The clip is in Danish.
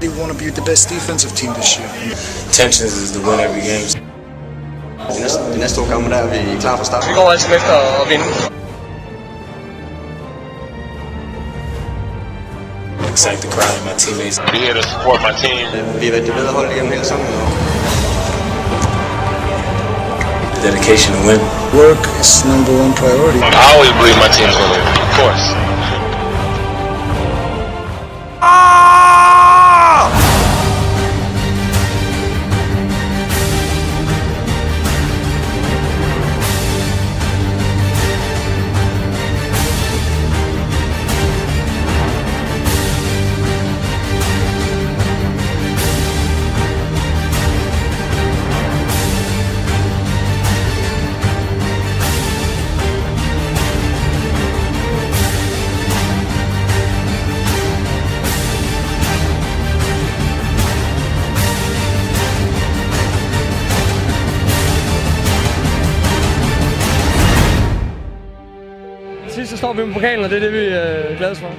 We want to be the best defensive team this year. Intentions is to win every game. De næste 2 kampe, der er vi klar fra start. Vi går altid efter at vinde. Excited to cry with my teammates. Be here to support my team. Vi har været det bedre hold igennem hele sæsonen. The dedication to win. Work is #1 priority. I always believe my team's gonna win, of course. Sidst så står vi med pokalen, og det er det, vi er glade for.